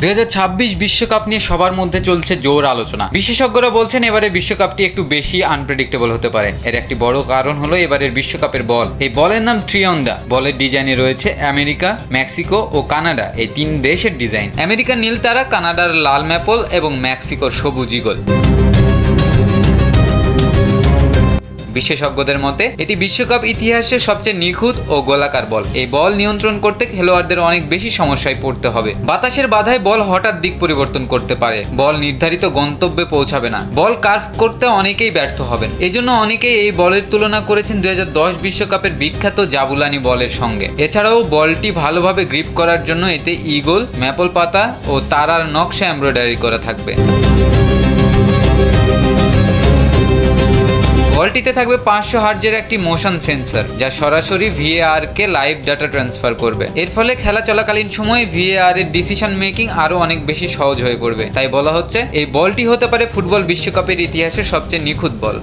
2026 বিশ্বকাপ নিয়ে সবার মধ্যে চলছে জোর আলোচনা। বিশেষজ্ঞরা বলছেন এবারে বিশ্বকাপটি একটু বেশি আনপ্রেডিক্টেবল হতে পারে। এর একটি বড় কারণ হলো এবারের বিশ্বকাপের বল। এই বলের নাম ট্রিয়ন্ডা। বলের ডিজাইনে রয়েছে আমেরিকা, মেক্সিকো ও কানাডা এই তিন দেশের ডিজাইন। আমেরিকার নীল তারা, কানাডার লাল ম্যাপল এবং মেক্সিকোর সবুজ ঈগল। বিশেষজ্ঞদের মতে এটি বিশ্বকাপ ইতিহাসের সবচেয়ে নিখুঁত ও গোলাকার বল। এই বল নিয়ন্ত্রণ করতে খেলোয়াড়দের অনেক বেশি সমস্যায় পড়তে হবে। বাতাসের বাধায় বল হঠাৎ দিক পরিবর্তন করতে পারে, বল নির্ধারিত গন্তব্যে পৌঁছাবে না, বল কার্ভ করতে অনেকেই ব্যর্থ হবেন। এজন্য অনেকেই এই বলের তুলনা করেছেন 2010 বিশ্বকাপের বিখ্যাত জাবুলানি বলের সঙ্গে। এছাড়াও বলটি ভালোভাবে গ্রিপ করার জন্য এতে ঈগল, ম্যাপল পাতা ও তারার নকশা এমব্রয়ডারি করা থাকবে। বলটিতে থাকবে 500 হার্জের একটি মোশন সেন্সর, যা সরাসরি VAR কে লাইভ ডাটা ট্রান্সফার করবে। এর ফলে খেলা চলাকালীন সময়ে VAR এর ডিসিশন মেকিং আরো অনেক বেশি সহজ হয়ে পড়বে। তাই বলা হচ্ছে এই বলটি হতে পারে ফুটবল বিশ্বকাপের ইতিহাসের সবচেয়ে নিখুঁত বল।